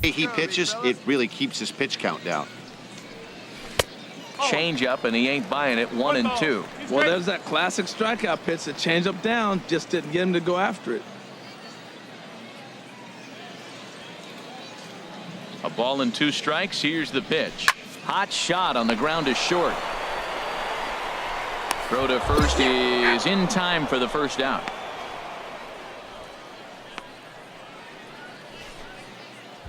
He pitches, it really keeps his pitch count down. Change up, and he ain't buying it. 1-2. Well, there's that classic strikeout pitch. The change up down just didn't get him to go after it. A ball and 2 strikes. Here's the pitch. Hot shot on the ground is short. Throw to first is in time for the first out.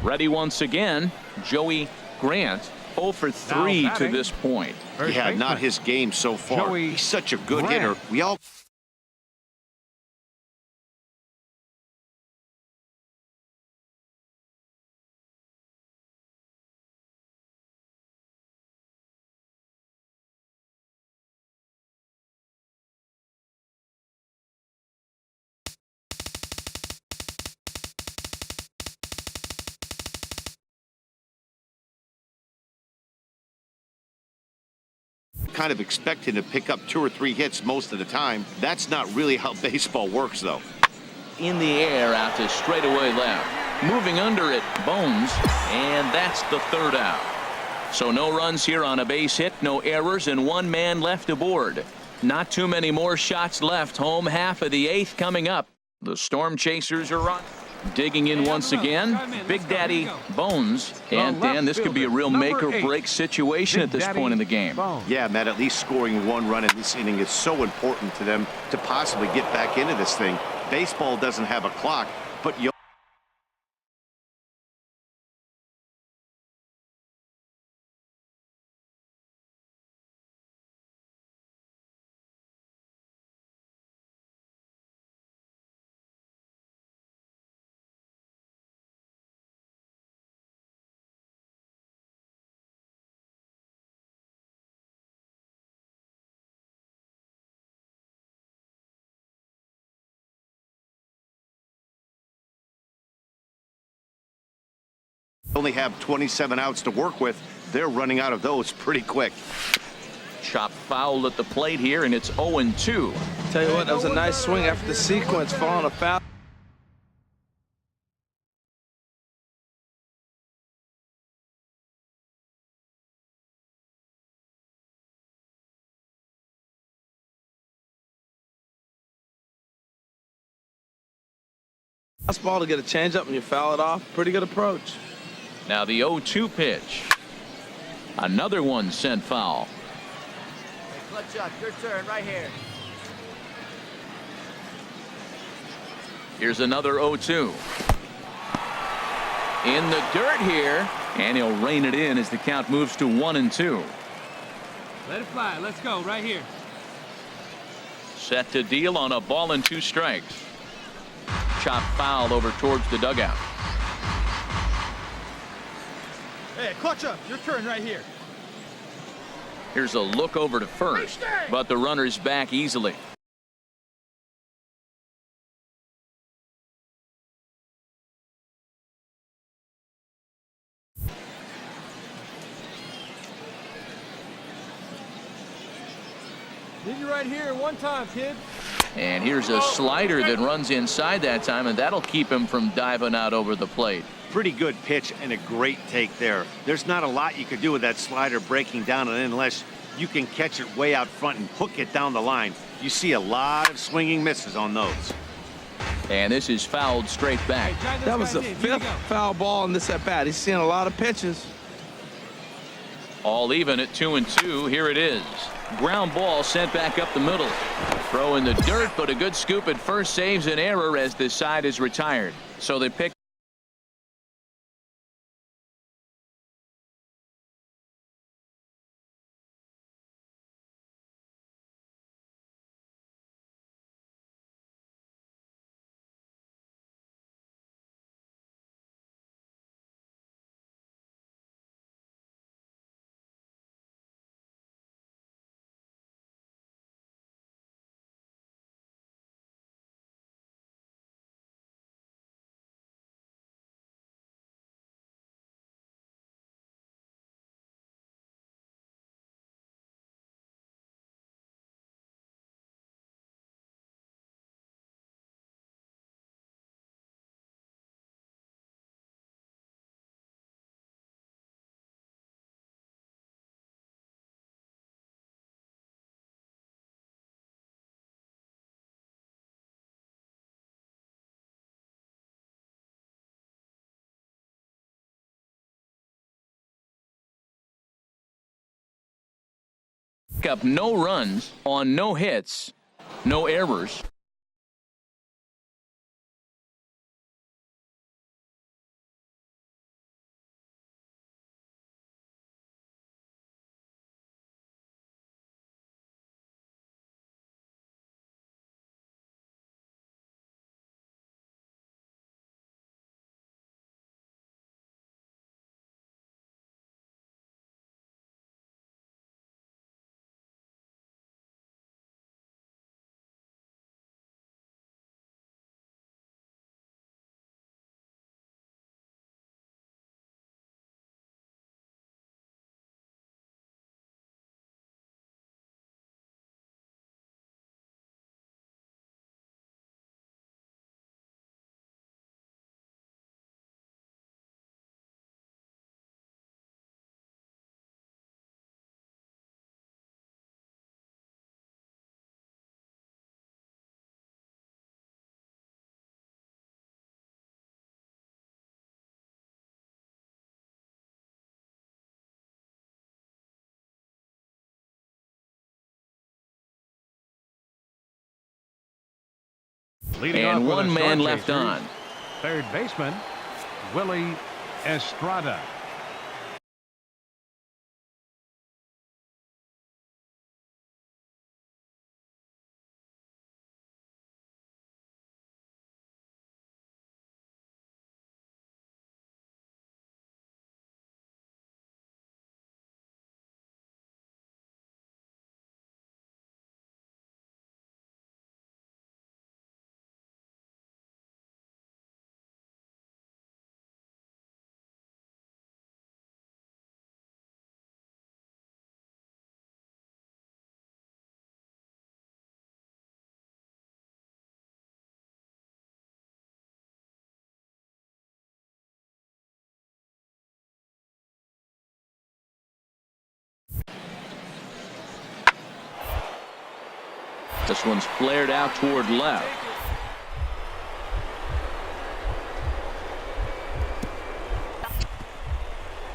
Ready once again, Joey Grant. 0 for 3 to this point. Yeah, not his game so far. He's such a good hitter. We all kind of expect him to pick up 2 or 3 hits most of the time. That's not really how baseball works, though. In the air out to straightaway left. Moving under it, Bones, and that's the 3rd out. So no runs here on a base hit, no errors, and 1 man left aboard. Not too many more shots left. Home half of the 8th coming up. The Storm Chasers are on. Digging in once again, Big Daddy Bones. And Dan, this could be a real make or break situation at this point in the game. Yeah, Matt, at least scoring 1 run in this inning is so important to them to possibly get back into this thing. Baseball doesn't have a clock, but you only have 27 outs to work with. They're running out of those pretty quick. Chop foul at the plate here, and it's 0-2. Tell you what, that was a nice swing after the sequence, falling a foul. Fastball to get a changeup and you foul it off. Pretty good approach. Now the 0-2 pitch. Another one sent foul. Hey, clutch up. Your turn right here. Here's another 0-2. In the dirt here, and he'll rein it in as the count moves to 1-2. Let it fly. Let's go right here. Set to deal on a ball and 2 strikes. Chop foul over towards the dugout. Hey, clutch up. Your turn right here. Here's a look over to first, but the runner's back easily. Need you right here one time, kid. And here's a slider that runs inside that time, and that'll keep him from diving out over the plate. Pretty good pitch and a great take there. There's not a lot you could do with that slider breaking down, and unless you can catch it way out front and hook it down the line, you see a lot of swinging misses on those. And this is fouled straight back. Hey, That was the 5th foul ball in this at bat. He's seeing a lot of pitches. All even at 2-2. Here it is. Ground ball sent back up the middle. Throw in the dirt, but a good scoop at first saves an error as this side is retired. So they pick Up no runs on no hits, no errors. And one man left on. Third baseman, Willie Estrada. This one's flared out toward left.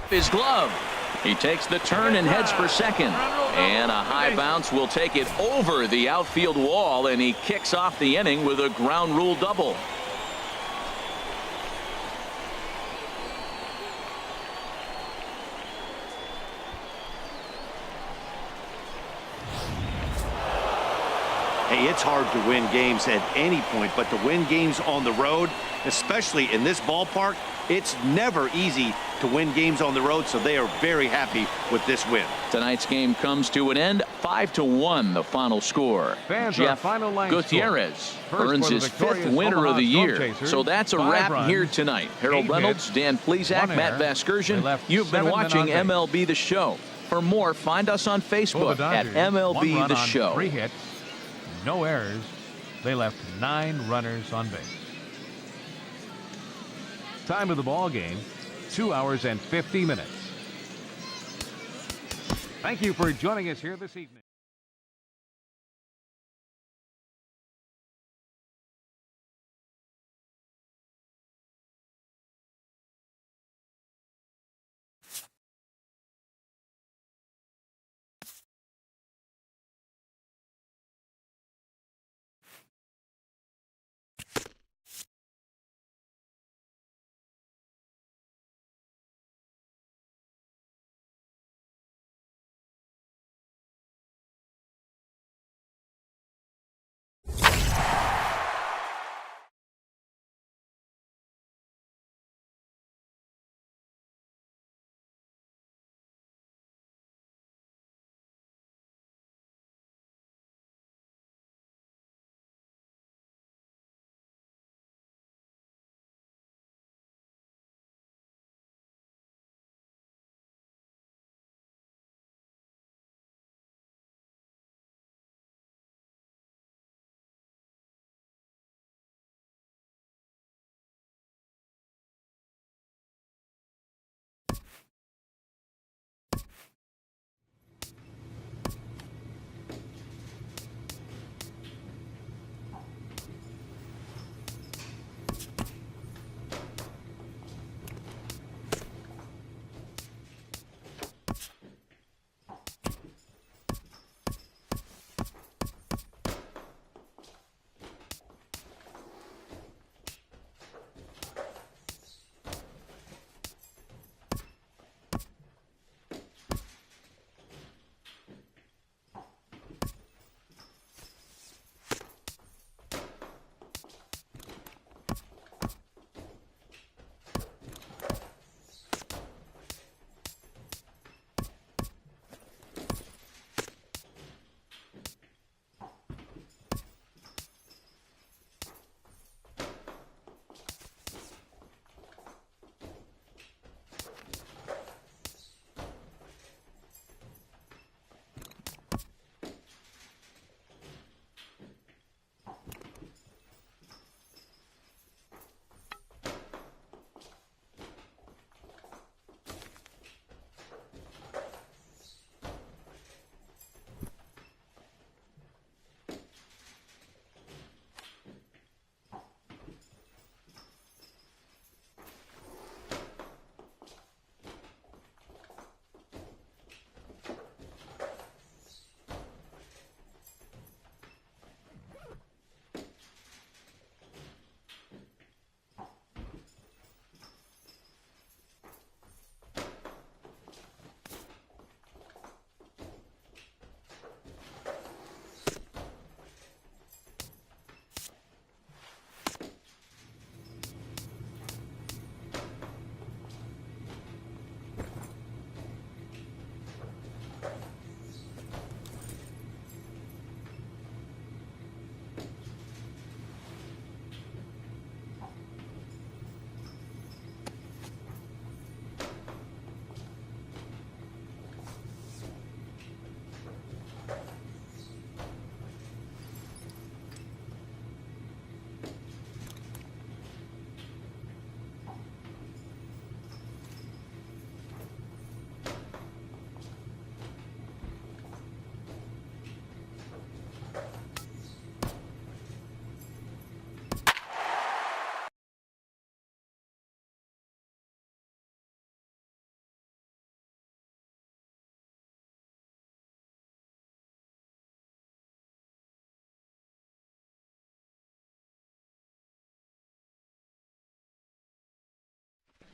His glove. He takes the turn and heads for second. And a high bounce will take it over the outfield wall, and he kicks off the inning with a ground rule double. Hey, it's hard to win games at any point, but to win games on the road, especially in this ballpark, it's never easy to win games on the road, so they are very happy with this win. Tonight's game comes to an end, 5-1 the final score. Fans, Jeff our final line Gutierrez score. earns First for his the fifth victorious winner of the Omaha year. Storm Chasers, So that's a 5 wrap runs, here tonight. Harold 8 Reynolds, hits, Dan Plesac, 1 Matt error. Vasgersian. They left You've been 7 men watching on base. MLB The Show. For more, find us on For the Facebook at Dodgers, 1 MLB run The on Show. 3 hits, no errors. They left 9 runners on base. Time of the ball game, 2 hours and 50 minutes. Thank you for joining us here this evening.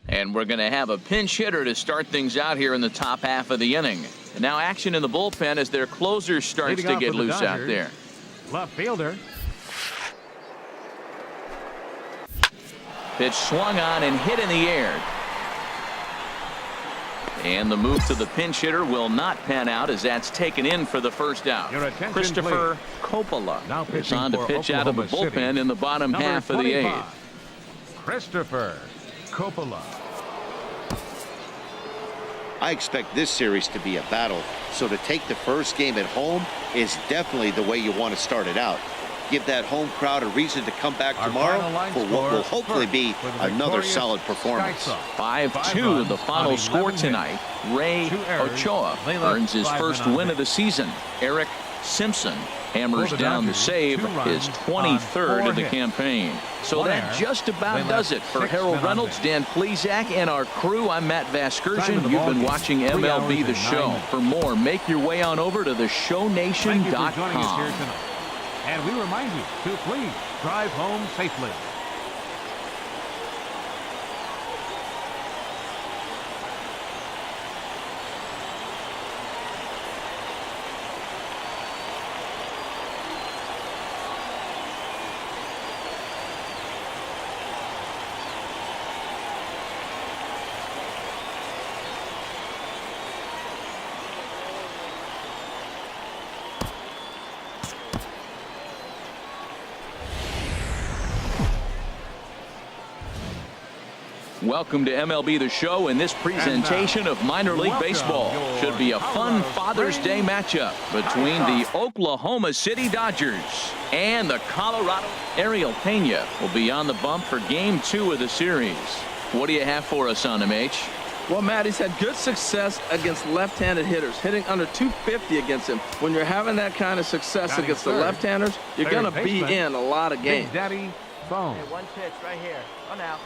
And we're going to have a pinch hitter to start things out here in the top half of the inning. And now action in the bullpen as their closer starts to get loose out there. Left fielder. Pitch swung on and hit in the air. And the move to the pinch hitter will not pan out as that's taken in for the first out. Christopher Coppola is on to pitch out of the bullpen in the bottom half of the eighth. Christopher Coppola. I expect this series to be a battle, so to take the first game at home is definitely the way you want to start it out. Give that home crowd a reason to come back tomorrow for what will hopefully be another solid performance. 5-2 the final score tonight. Ray Ochoa earns his first win of the season. Eric Simpson hammers down the save, his 23rd of the campaign. So that just about does it for Harold Reynolds, Dan Plesac, and our crew. I'm Matt Vasgersian. You've been watching MLB The Show. For more, make your way on over to theshownation.com. And we remind you to please drive home safely. Welcome to MLB The Show, and this presentation of minor league baseball should be a fun Father's Day matchup between the Oklahoma City Dodgers and the Colorado. Ariel Pena will be on the bump for game 2 of the series. What do you have for us on him, H? Well, Matt, he's had good success against left-handed hitters, hitting under 250 against him. When you're having that kind of success against the left-handers, you're going to be in a lot of games. Big Daddy Bones. Hey, one pitch right here. One out.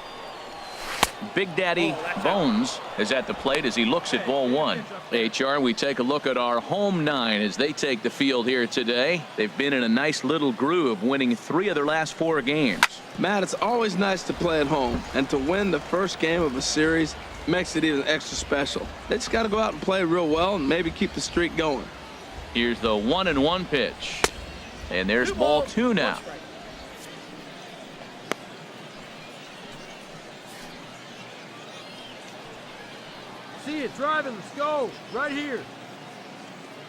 Big Daddy Bones is at the plate as he looks at ball 1. HR, we take a look at our home 9 as they take the field here today. They've been in a nice little groove, winning 3 of their last 4 games. Matt, it's always nice to play at home, and to win the first game of a series makes it even extra special. They just got to go out and play real well and maybe keep the streak going. Here's the 1-1 pitch. And there's ball 2 now. See it driving. Let's go. Right here.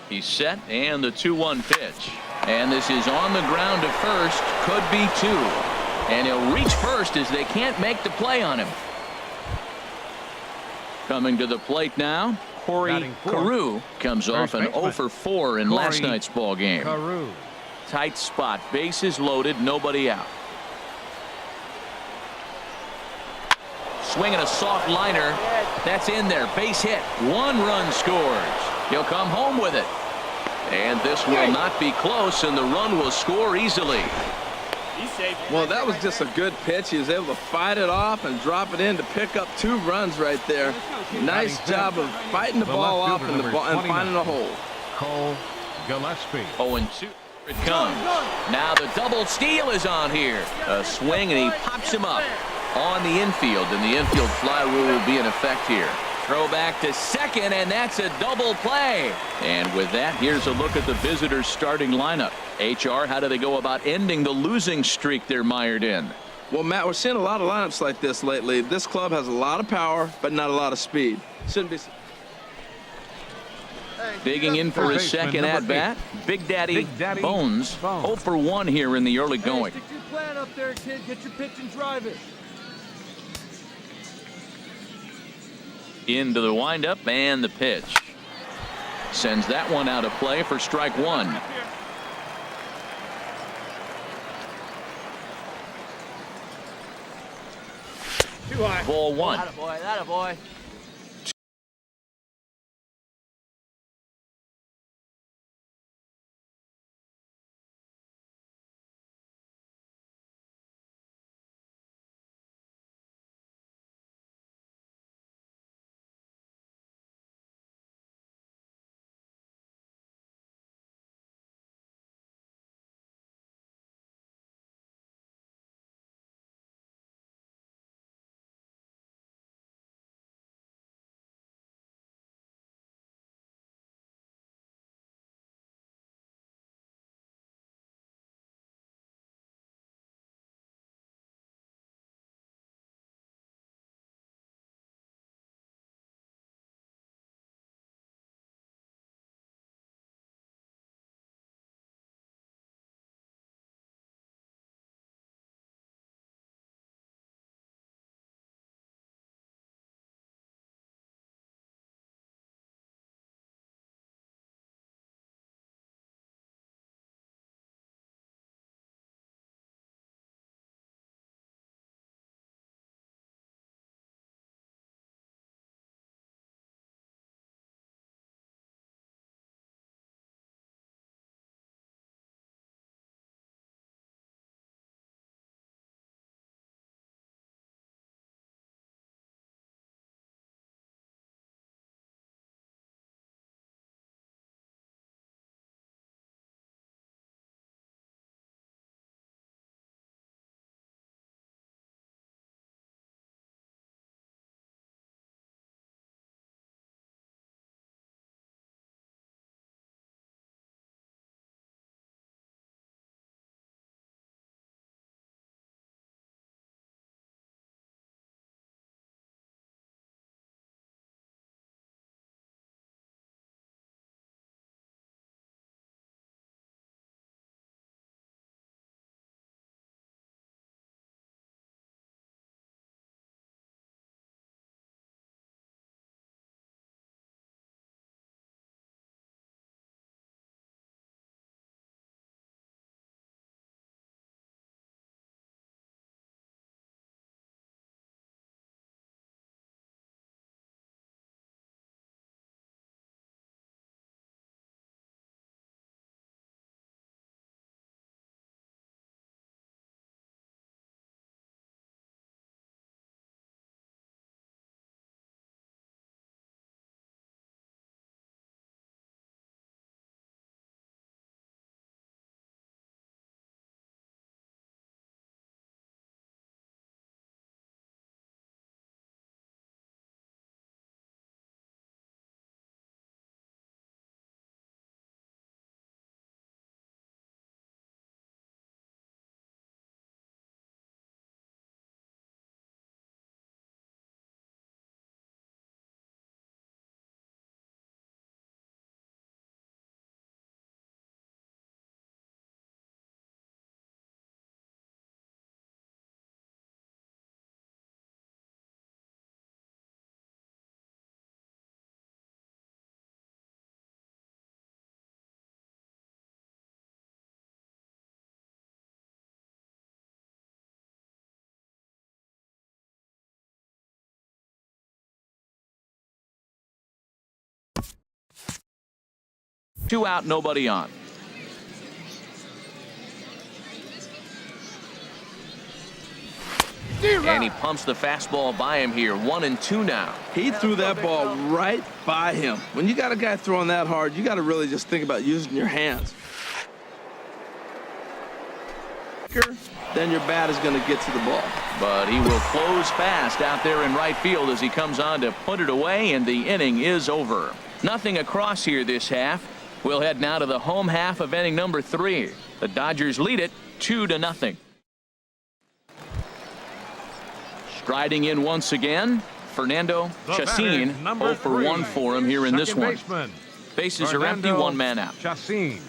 He's set, and the 2-1 pitch. And this is on the ground to first. Could be 2. And he'll reach first as they can't make the play on him. Coming to the plate now, Corey Carew comes off an 0 for 4 in last night's ball game. Tight spot, bases loaded, nobody out. Swinging a soft liner. That's in there. Base hit. 1 run scores. He'll come home with it. And this will not be close, and the run will score easily. Well, that was just a good pitch. He was able to fight it off and drop it in to pick up 2 runs right there. Nice job of fighting the ball off and finding a hole. Cole Gillespie. 0-2. It comes. Now the double steal is on here. A swing, and he pops him up on the infield, and the infield fly rule will be in effect here. Throw back to second, and that's a double play. And with that, here's a look at the visitors' starting lineup. HR, how do they go about ending the losing streak they're mired in? Well, Matt, we're seeing a lot of lineups like this lately. This club has a lot of power, but not a lot of speed. Shouldn't be. Digging in for his second at-bat, Big Daddy Bones. 0 for 1 here in the early going. Stick to your plan up there, kid. Get your pitch and drive it. Into the windup, and the pitch. Sends that one out of play for strike 1. Too high. Ball 1. Attaboy, attaboy. 2 out, nobody on. And he pumps the fastball by him here. 1-2 now. He threw that ball right by him. When you got a guy throwing that hard, you got to really just think about using your hands. Then your bat is going to get to the ball. But he will close fast out there in right field as he comes on to put it away, and the inning is over. Nothing across here this half. We'll head now to the home half of inning number 3. The Dodgers lead it 2-0. Striding in once again, Fernando Chacin. 0 for 1 for him here in this one. Bases are empty, 1 man out. Chacin.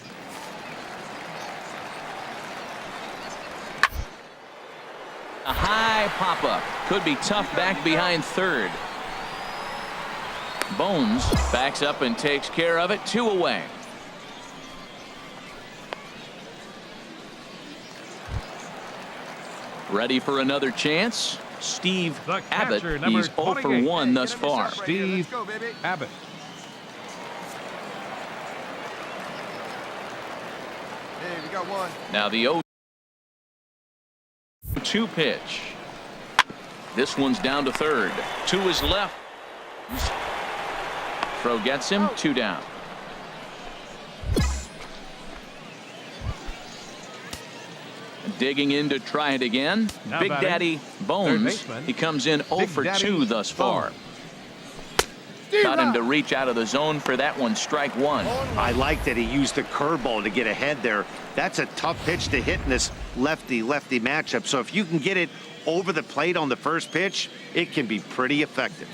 A high pop-up. Could be tough back behind third. Bones backs up and takes care of it. 2 away. Ready for another chance. Steve Abbott. He's 0 for 1 thus far. Steve Abbott. Hey, we got 1. Now the 0-2 pitch. This one's down to third. To his left. Throw gets him. 2 down. Digging in to try it again. Now Big Daddy Bones. He comes in 0 for 2 thus far. Got him to reach out of the zone for that one. Strike 1. I like that he used the curveball to get ahead there. That's a tough pitch to hit in this lefty-lefty matchup. So if you can get it over the plate on the first pitch, it can be pretty effective.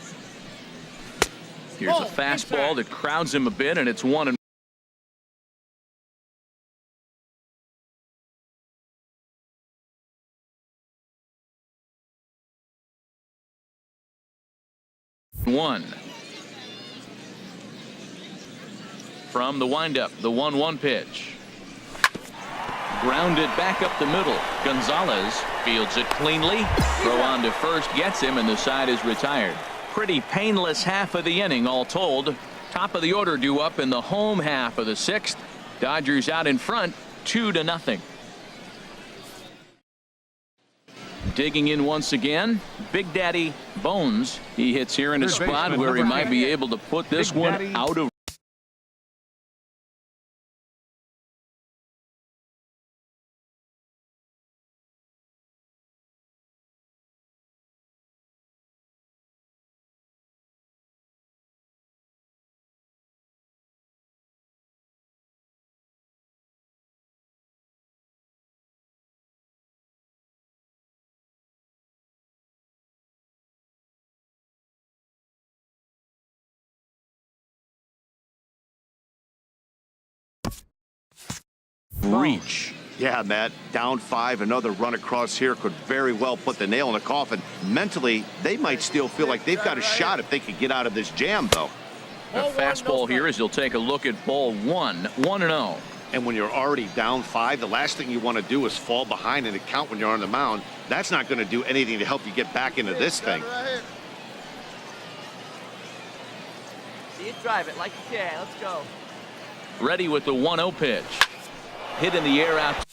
Here's a fastball that crowds him a bit, and it's 1-1. From the windup, the 1-1 pitch. Grounded back up the middle. Gonzalez fields it cleanly. Throw on to first gets him, and the side is retired. Pretty painless half of the inning all told. Top of the order due up in the home half of the 6th. Dodgers out in front 2-0. Digging in once again, Big Daddy Bones. He hits here in a spot where he might be able to put this one out of. Reach. Yeah, Matt, down 5, another run across here could very well put the nail in the coffin. Mentally, they might still feel like they've got a shot if they could get out of this jam, though. A fastball here as he'll take a look at ball 1. 1-0. And when you're already down 5, the last thing you want to do is fall behind in the count when you're on the mound. That's not going to do anything to help you get back into this thing. See it, drive it like you can. Let's go. Ready with the 1-0 pitch. Hit in the air out.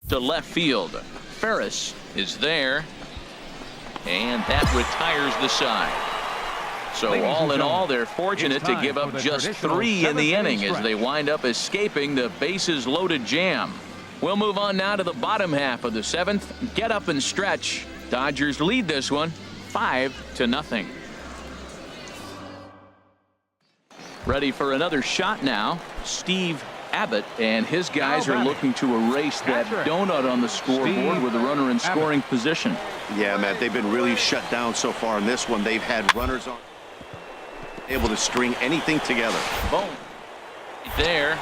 To left field. Ferris is there, and that retires the side. So all in all, they're fortunate to give up just 3 in the inning as they wind up escaping the bases loaded jam. We'll move on now to the bottom half of the 7th. Get up and stretch. Dodgers lead this one 5-0. Ready for another shot now. Steve Abbott and his guys are looking to erase that donut on the scoreboard with a runner in scoring position. Yeah, Matt, they've been really shut down so far in this one. They've had runners on, able to string anything together. Boom. There.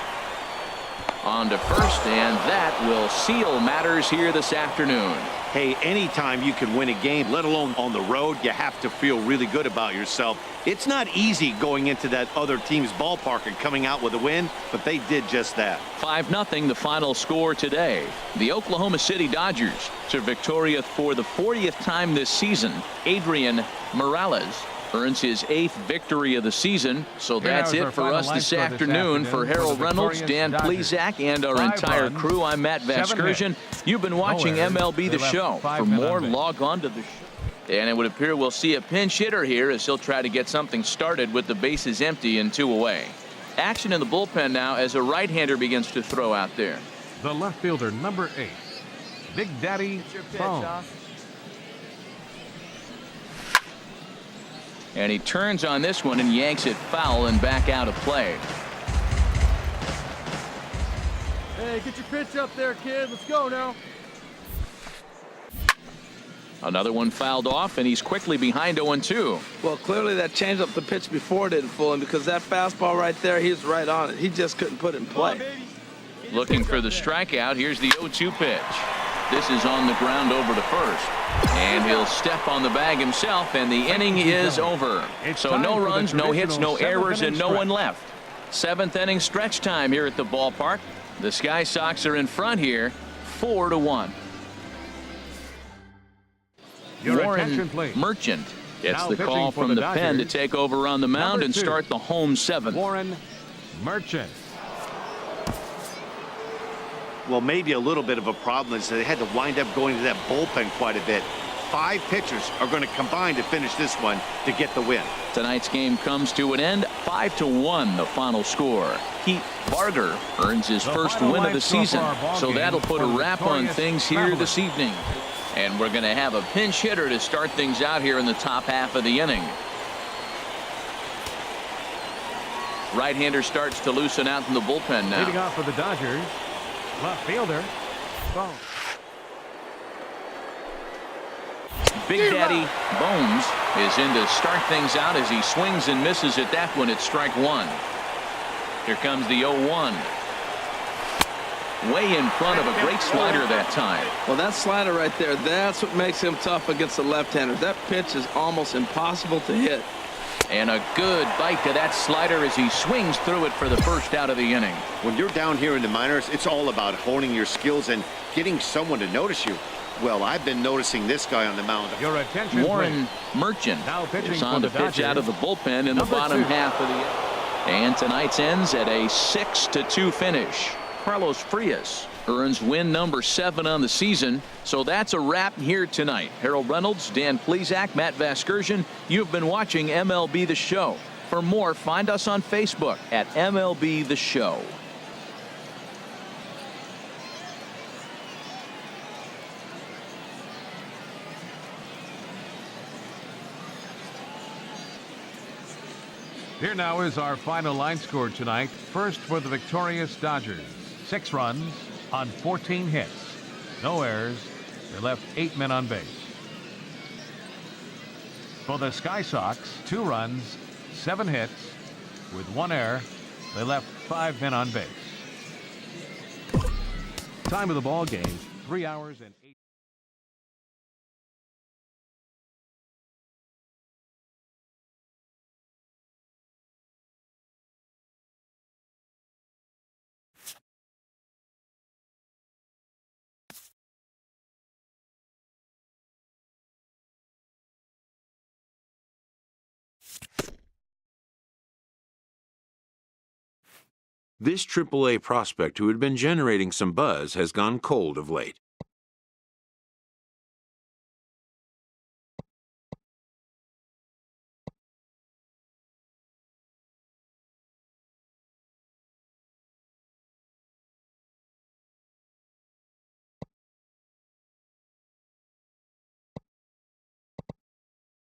on to first, and that will seal matters here this afternoon. Hey, anytime you can win a game, let alone on the road, you have to feel really good about yourself. It's not easy going into that other team's ballpark and coming out with a win, but they did just that. 5-0 the final score today. The Oklahoma City Dodgers are victorious for the 40th time this season. Adrian Morales earns his 8th victory of the season. So that's it for us this afternoon. For Harold Reynolds, Dan Plezak, and our entire crew, I'm Matt Vasgersian. You've been watching MLB The Show. For more, log on to the show. And it would appear we'll see a pinch hitter here as he'll try to get something started with the bases empty and 2 away. Action in the bullpen now as a right-hander begins to throw out there. The left fielder, number 8, Big Daddy Bones. And he turns on this one and yanks it foul and back out of play. Hey, get your pitch up there, kid. Let's go now. Another one fouled off, and he's quickly behind 0-2. Well, clearly that changeup the pitch before didn't fool him, because that fastball right there, he's right on it. He just couldn't put it in play. Looking for the strikeout. Here's the 0-2 pitch. This is on the ground over to first. And he'll step on the bag himself, and the inning is over. So no runs, no hits, no errors, and no one left. 7th inning stretch time here at the ballpark. The Sky Sox are in front here, 4-1. Warren Merchant gets the call from the pen to take over on the mound and start the home 7th. Warren Merchant. Well, maybe a little bit of a problem is they had to wind up going to that bullpen quite a bit. 5 pitchers are going to combine to finish this one to get the win. Tonight's game comes to an end, 5-1 the final score. Pete Barger earns his first win of the season, so that'll put a wrap on things here this evening. And we're going to have a pinch hitter to start things out here in the top half of the inning. Right-hander starts to loosen out in the bullpen now. Leading off for the Dodgers, left fielder Bones. Big Daddy Bones is in to start things out as he swings and misses at that one at strike 1. Here comes the 0-1. Way in front of a great slider that time. Well, that slider right there, that's what makes him tough against the left-hander. That pitch is almost impossible to hit. And a good bite to that slider as he swings through it for the first out of the inning. When you're down here in the minors, it's all about honing your skills and getting someone to notice you. Well, I've been noticing this guy on the mound. Your attention, Warren Merchant is on to pitch out of the bullpen in the bottom half of the inning. And tonight's ends at a 6-2 finish. Carlos Frias earns win number 7 on the season. So that's a wrap here tonight. Harold Reynolds, Dan Plezak, Matt Vasgersian. You've been watching MLB The Show. For more, find us on Facebook at MLB The Show. Here now is our final line score tonight. First for the victorious Dodgers. 6 runs on 14 hits. No errors. They left 8 men on base. For the Sky Sox, 2 runs, 7 hits. With 1 error, they left 5 men on base. Time of the ball game, 3 hours and 8. This AAA prospect who had been generating some buzz has gone cold of late.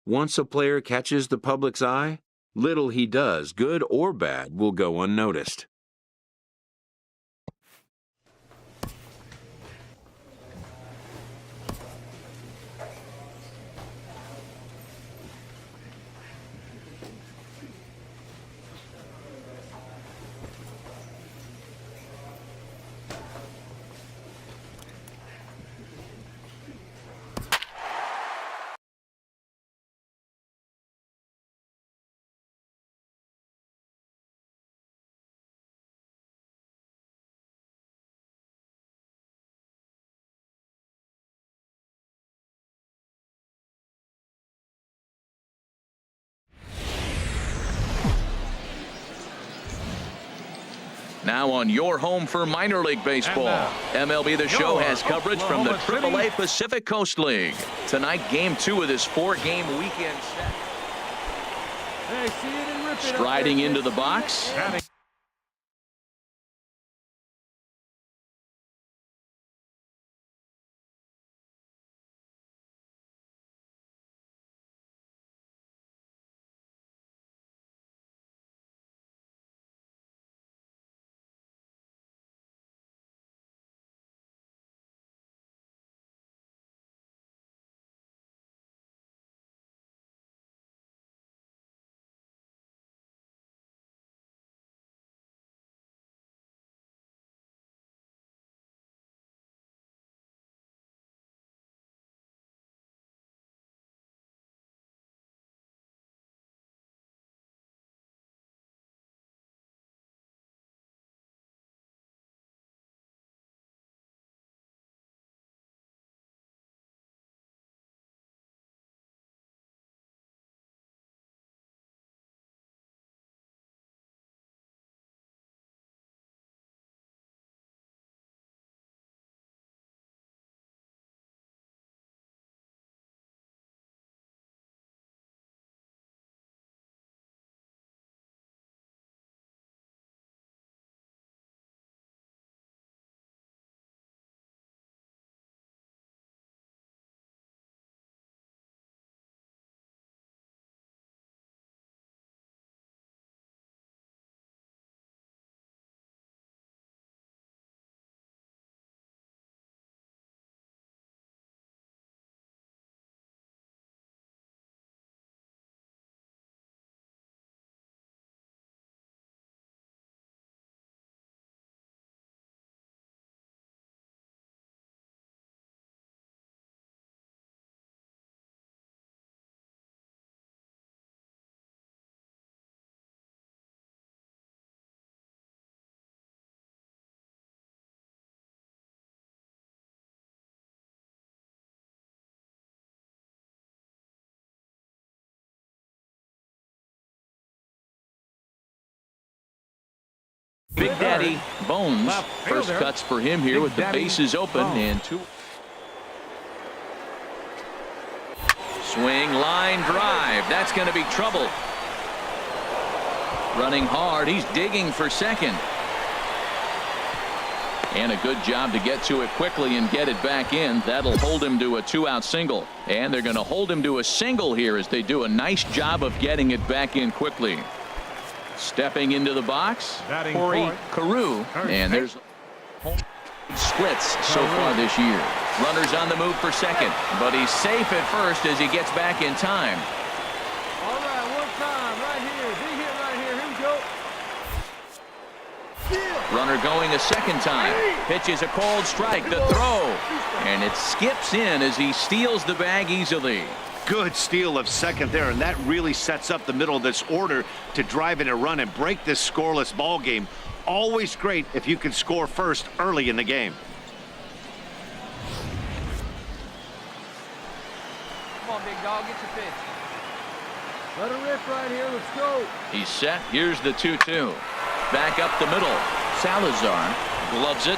Once a player catches the public's eye, little he does, good or bad, will go unnoticed. Now on your home for minor league baseball, MLB The Show has coverage from the AAA Pacific Coast League. Tonight, Game 2 of this 4-game weekend set. Hey, see it and rip it. Striding into the box. Big Daddy Bones. First cuts for him here with the bases open and 2. Swing, line drive. That's going to be trouble. Running hard. He's digging for second. And a good job to get to it quickly and get it back in. That'll hold him to a 2-out single. And they're going to hold him to a single here as they do a nice job of getting it back in quickly. Stepping into the box, Corey Carew, and there's splits so far this year. Runners on the move for second, but he's safe at first as he gets back in time. All right, one time, right here. Big hit right here. Here we go. Runner going a second time. Pitches a cold strike, the throw, and it skips in as he steals the bag easily. Good steal of second there, and that really sets up the middle of this order to drive in a run and break this scoreless ball game. Always great if you can score first early in the game. Come on, big dog, get your pitch. Let her rip right here. Let's go. He's set. Here's the 2-2. Back up the middle. Salazar gloves it.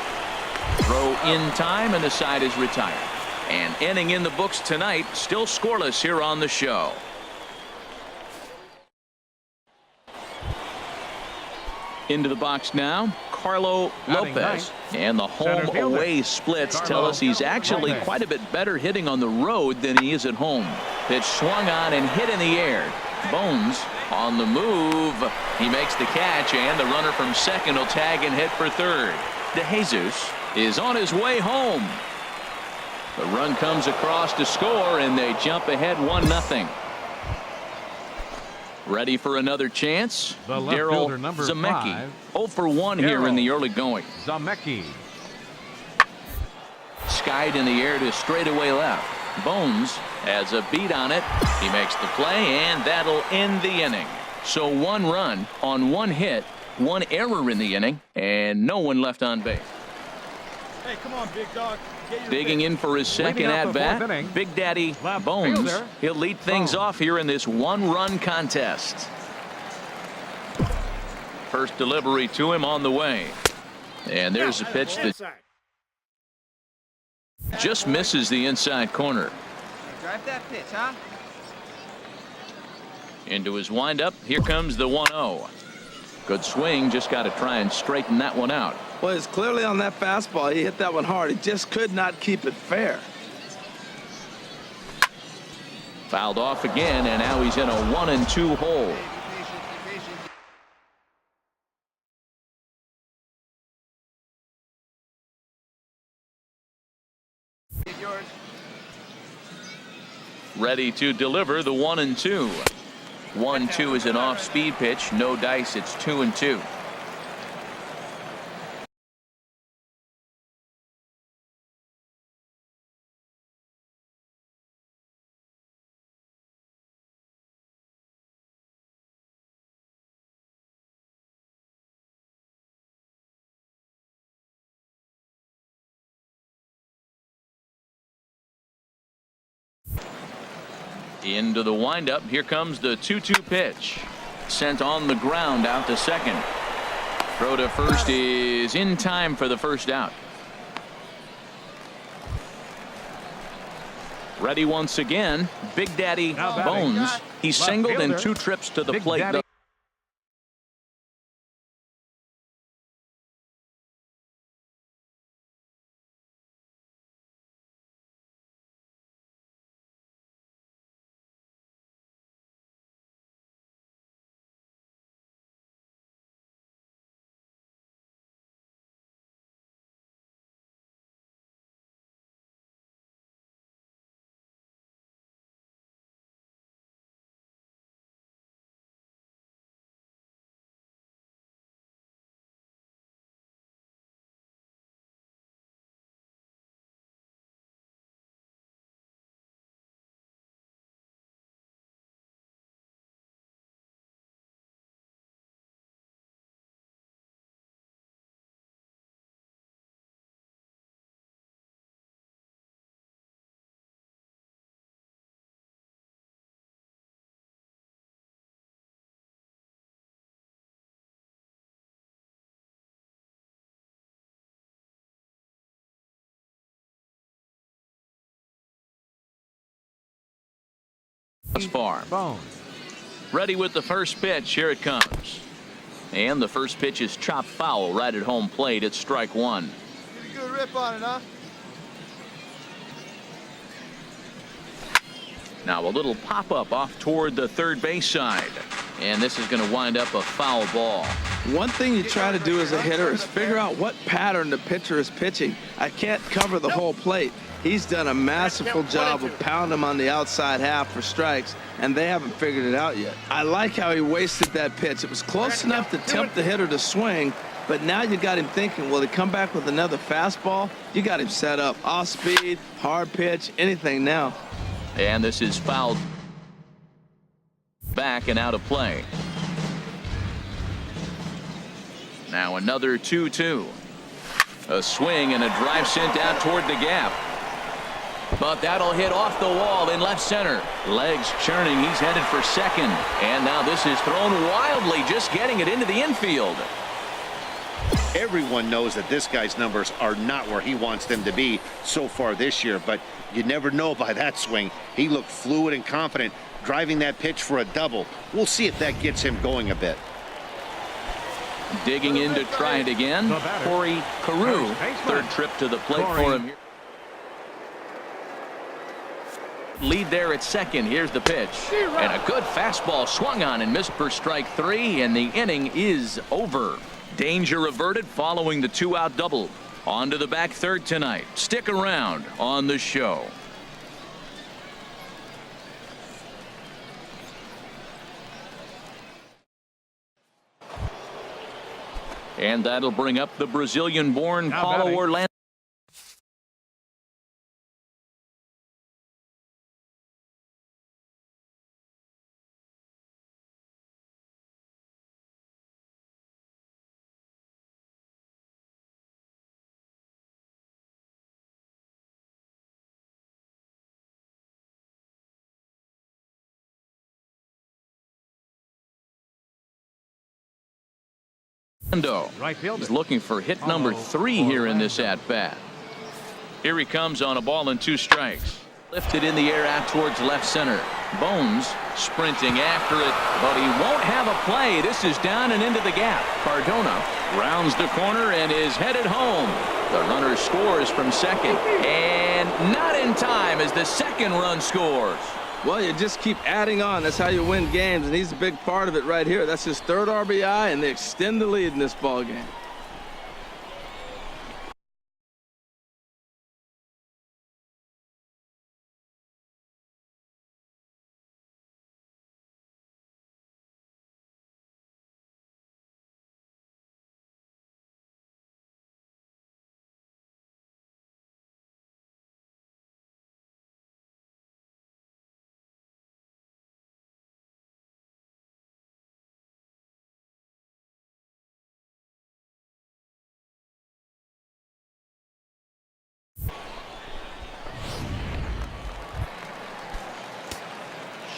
Throw in time, and the side is retired. And inning in the books tonight, still scoreless here on the show. Into the box now, Carlo Lopez. And the home-away splits tell us he's actually quite a bit better hitting on the road than he is at home. Pitch swung on and hit in the air. Bones on the move. He makes the catch, and the runner from second will tag and hit for third. De Jesus is on his way home. The run comes across to score, and they jump ahead 1-0. Ready for another chance? Daryl Zamecki. 0 for 1 here in the early going. Zamecki. Skied in the air to straightaway left. Bones has a beat on it. He makes the play, and that'll end the inning. So 1 run on 1 hit, 1 error in the inning, and no one left on base. Hey, come on, big dog. Digging in for his second at-bat, Big Daddy Bones. He'll lead things off here in this 1-run contest. First delivery to him on the way. And there's a pitch that just misses the inside corner. Drive that pitch, huh? Into his windup. Here comes the 1-0. Good swing. Just got to try and straighten that one out. Well, it's clearly on that fastball. He hit that one hard. He just could not keep it fair. Fouled off again, and now he's in a 1-2 hole. Ready to deliver the 1-2. 1-2 is an off-speed pitch. No dice. It's 2-2. Into the windup. Here comes the 2-2 pitch. Sent on the ground out to second. Throw to first is in time for the first out. Ready once again. Big Daddy Bones. He's singled in 2 trips to the plate. Far. Ready with the first pitch. Here it comes. And the first pitch is chopped foul right at home plate. It's strike 1. Pretty good rip on it, huh? Now a little pop-up off toward the third base side. And this is going to wind up a foul ball. One thing you try to do as a hitter is figure out what pattern the pitcher is pitching. I can't cover the whole plate. He's done a masterful job of pounding him on the outside half for strikes, and they haven't figured it out yet. I like how he wasted that pitch. It was close enough to tempt the hitter to swing, but now you got him thinking, will he come back with another fastball? You got him set up. Off speed, hard pitch, anything now. And this is fouled back and out of play. Now another 2-2. A swing and a drive sent out toward the gap. But that'll hit off the wall in left center. Legs churning. He's headed for second. And now this is thrown wildly, just getting it into the infield. Everyone knows that this guy's numbers are not where he wants them to be so far this year, but you never know by that swing. He looked fluid and confident, driving that pitch for a double. We'll see if that gets him going a bit. Digging in to try it again, Corey Carew. Third trip to the plate for him here. Lead there at second. Here's the pitch. And a good fastball swung on and missed for strike 3, and the inning is over. Danger averted following the 2-out double. On to the back third tonight. Stick around on the show. And that'll bring up the Brazilian-born Paulo Orlando. Right fielder. He's looking for hit number 3 here in this at-bat. Here he comes on a ball and 2 strikes. Lifted in the air out towards left center. Bones sprinting after it, but he won't have a play. This is down and into the gap. Cardona rounds the corner and is headed home. The runner scores from second, and not in time as the second run scores. Well, you just keep adding on. That's how you win games, and he's a big part of it right here. That's his 3rd RBI, and they extend the lead in this ball game.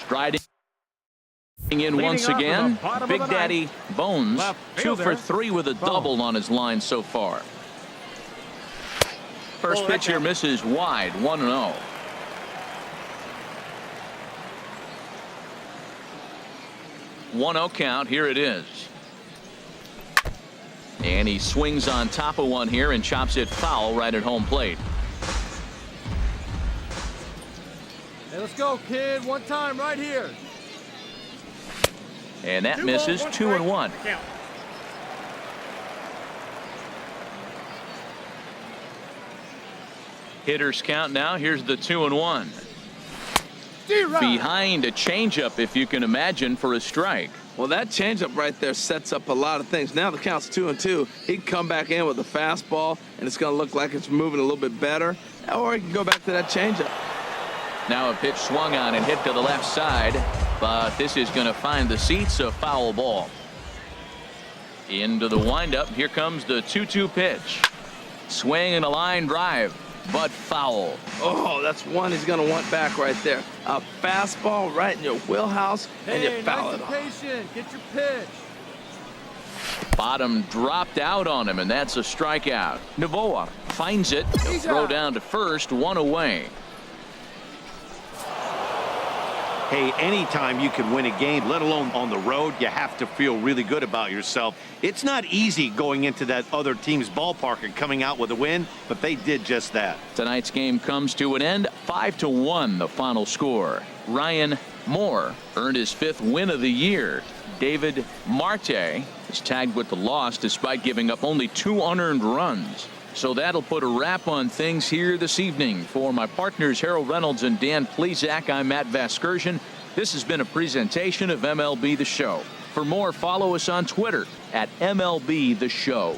Striding in once again, Big Daddy Bones, 2 for 3 with a double on his line so far. First pitch here misses wide, 1-0. One-0 count. Here it is. And he swings on top of one here and chops it foul right at home plate. Hey, let's go, kid. One time right here. And that misses. 2-1. Hitters count now. Here's the 2-1. Behind a changeup, if you can imagine, for a strike. Well, that changeup right there sets up a lot of things. Now the count's 2-2. He can come back in with a fastball, and it's going to look like it's moving a little bit better. Or he can go back to that changeup. Now a pitch swung on and hit to the left side, but this is going to find the seats, a foul ball. Into the windup. Here comes the 2-2 pitch. Swing and a line drive, but foul. Oh, that's one he's going to want back right there. A fastball right in your wheelhouse, and you foul it off. Patient. Get your pitch. Bottom dropped out on him, and that's a strikeout. Novoa finds it. He'll throw down to first, 1 away. Hey, anytime you can win a game, let alone on the road, you have to feel really good about yourself. It's not easy going into that other team's ballpark and coming out with a win, but they did just that. Tonight's game comes to an end, 5-1 the final score. Ryan Moore earned his 5th win of the year. David Marte is tagged with the loss despite giving up only 2 unearned runs. So that'll put a wrap on things here this evening. For my partners Harold Reynolds and Dan Plesac, I'm Matt Vasgersian. This has been a presentation of MLB The Show. For more, follow us on Twitter at MLB The Show.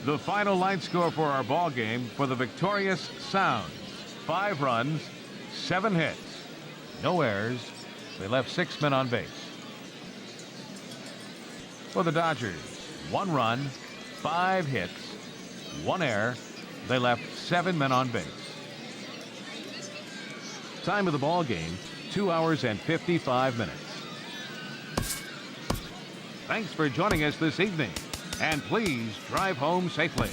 The final line score for our ball game for the victorious Sounds: 5 runs, 7 hits, no errors. They left 6 men on base. For the Dodgers, 1 run, 5 hits, 1 error. They left 7 men on base. Time of the ball game, 2 hours and 55 minutes. Thanks for joining us this evening, and please drive home safely.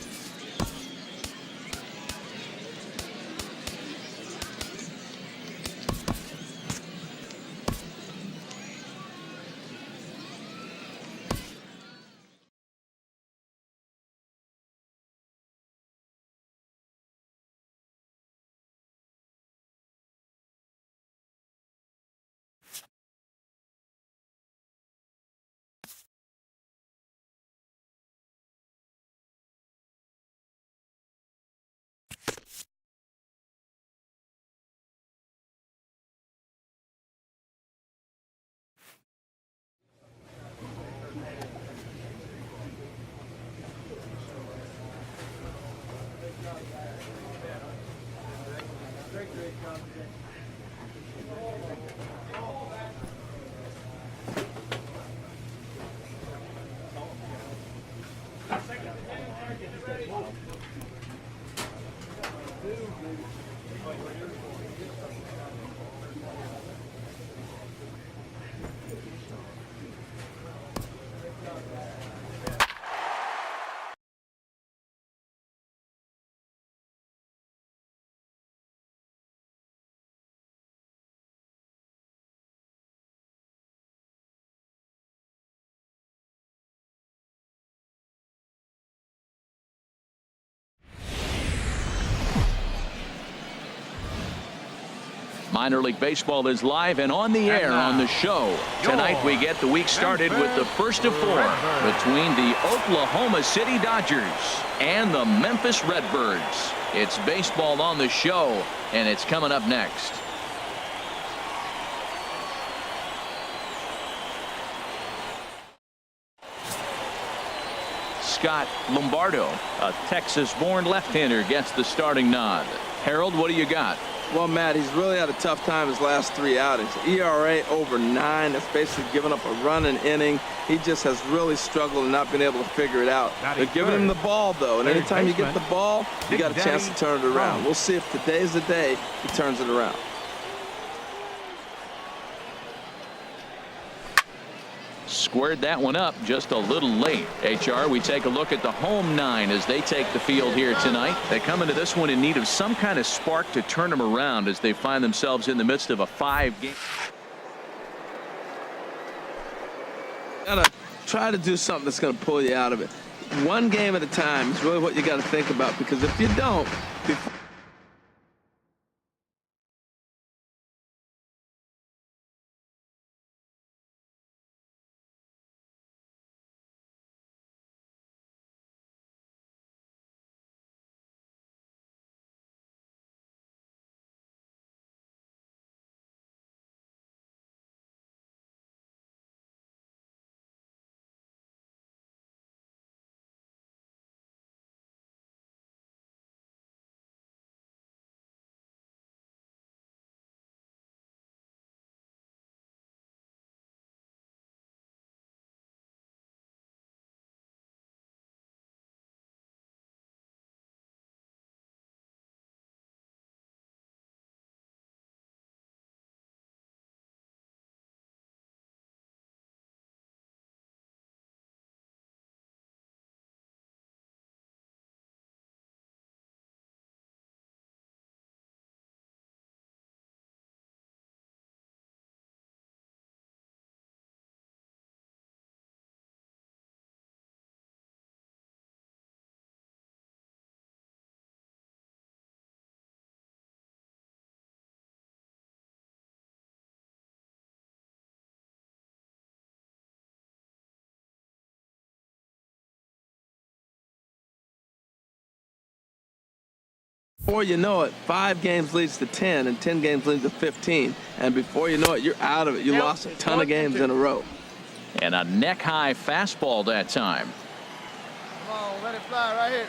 Minor League Baseball is live and on the air on the show. Tonight we get the week started with the first of 4 between the Oklahoma City Dodgers and the Memphis Redbirds. It's baseball on the show, and it's coming up next. Scott Lombardo, a Texas-born left-hander, gets the starting nod. Harold, what do you got? Well, Matt, he's really had a tough time his last 3 outings. ERA over 9. That's basically giving up a run an inning. He just has really struggled and not been able to figure it out. They're giving him the ball, though, and anytime you get the ball, you got a chance to turn it around. We'll see if today's the day he turns it around. Squared that one up just a little late. HR, we take a look at the home 9 as they take the field here tonight. They come into this one in need of some kind of spark to turn them around as they find themselves in the midst of a 5-game. Gotta try to do something that's going to pull you out of it. One game at a time is really what you got to think about, because if you don't, before you know it, 5 games leads to 10, and 10 games leads to 15. And before you know it, you're out of it. You lost a ton of games in a row. And a neck-high fastball that time. Come on, let it fly right here.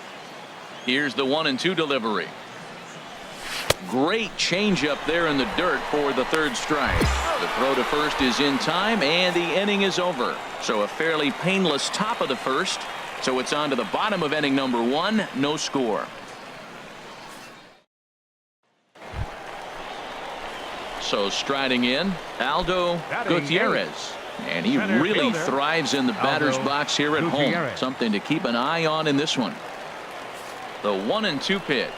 Here's the 1-2 delivery. Great changeup there in the dirt for the 3rd strike. The throw to first is in time, and the inning is over. So a fairly painless top of the 1st. So it's on to the bottom of inning number 1. No score. So striding in, Aldo Gutierrez. And he really thrives in the batter's box here at home. Something to keep an eye on in this one. The 1-2 pitch.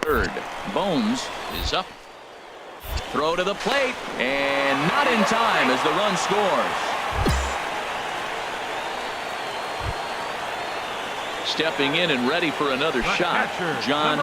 3rd. Bones is up. Throw to the plate. And not in time as the run scores. Stepping in and ready for another shot, John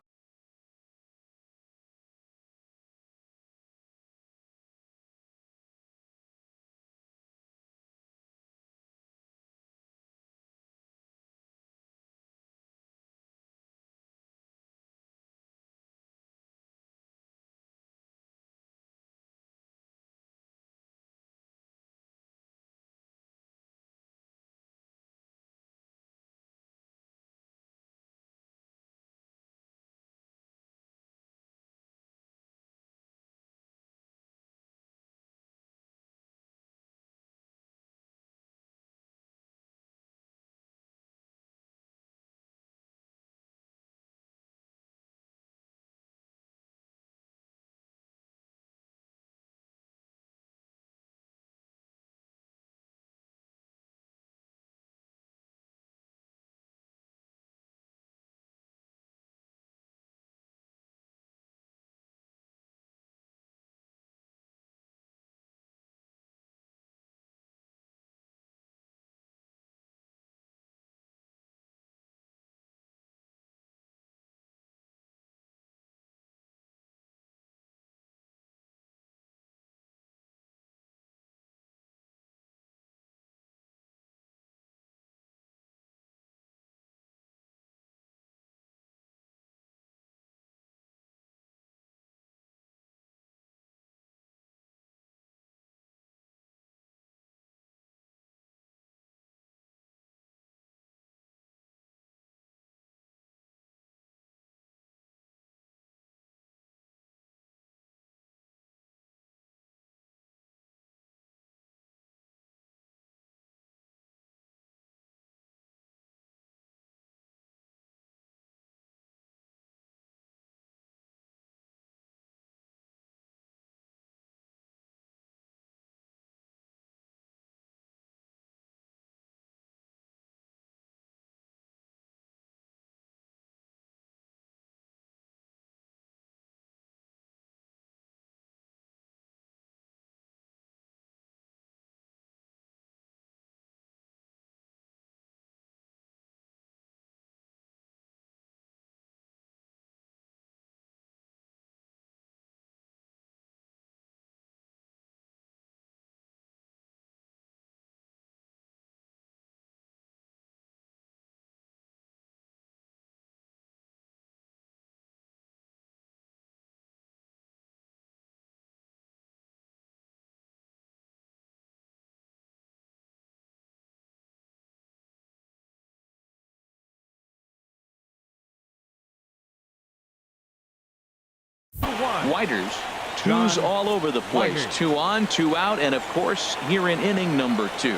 Whiters, twos all over the place. 2 on, 2 out, and of course here in inning number 2.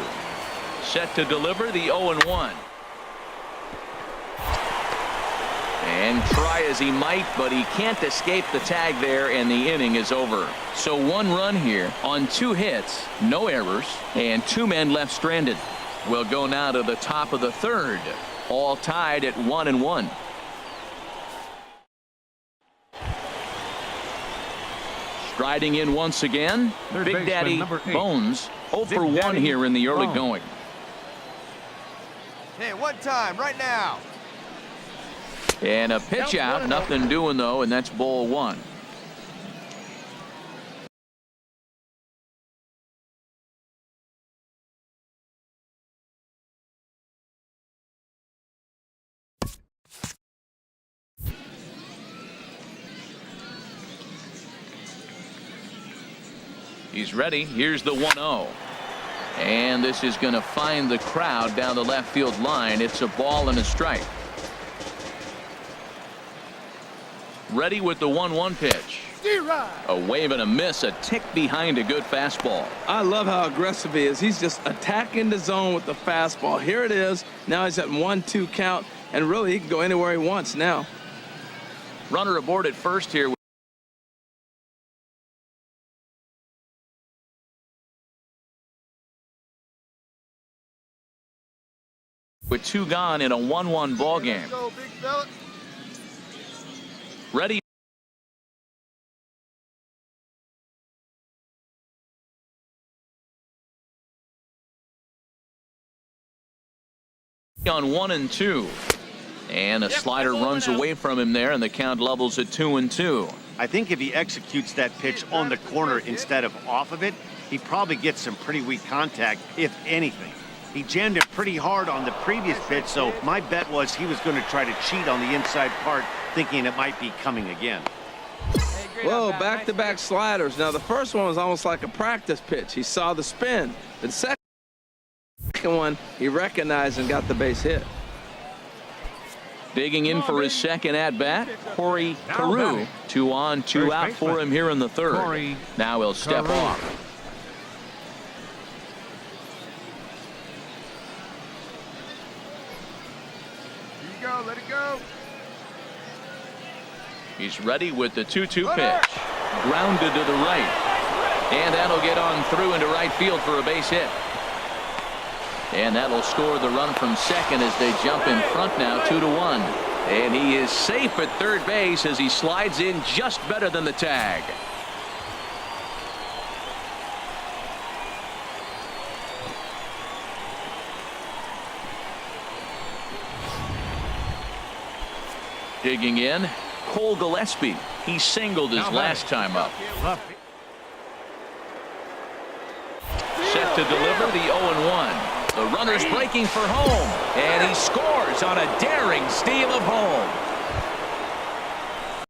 Set to deliver the 0-1. And try as he might, but he can't escape the tag there, and the inning is over. So 1 run here on 2 hits, no errors, and 2 men left stranded. We'll go now to the top of the 3rd, all tied at 1-1. Striding in once again, Third Big baseman, Daddy number 8. Bones, 0 for 1 Daddy here in the early Bones. going. Hey, one time, right now. And a pitch out, nothing doing though, and that's ball 1. He's ready. Here's the 1-0. And this is going to find the crowd down the left field line. It's a ball and a strike. Ready with the 1-1 pitch. A wave and a miss, a tick behind a good fastball. I love how aggressive he is. He's just attacking the zone with the fastball. Here it is. Now he's at 1-2 count, and really he can go anywhere he wants now. Runner aboard at first here. With 2 gone in a 1-1 ball game. Let's go, big fella. Ready. On 1-2. And a slider runs away from him there, and the count levels at 2-2. I think if he executes that pitch on the corner instead of off of it, he probably gets some pretty weak contact, if anything. He jammed it pretty hard on the previous pitch, so my bet was he was going to try to cheat on the inside part, thinking it might be coming again. Whoa, back-to-back sliders. Now, the first one was almost like a practice pitch. He saw the spin. The second one, he recognized and got the base hit. Digging in for his second at-bat, Corey Carew. 2 on, 2 out for him here in the 3rd. Now he'll step off. Go, let it go. He's ready with the 2-2 pitch. Grounded to the right. And that'll get on through into right field for a base hit. And that'll score the run from second as they jump in front now 2-1. And he is safe at third base as he slides in just better than the tag. Digging in, Cole Gillespie. He singled his last time up. Set to deliver the 0-1. The runner's breaking for home, and he scores on a daring steal of home.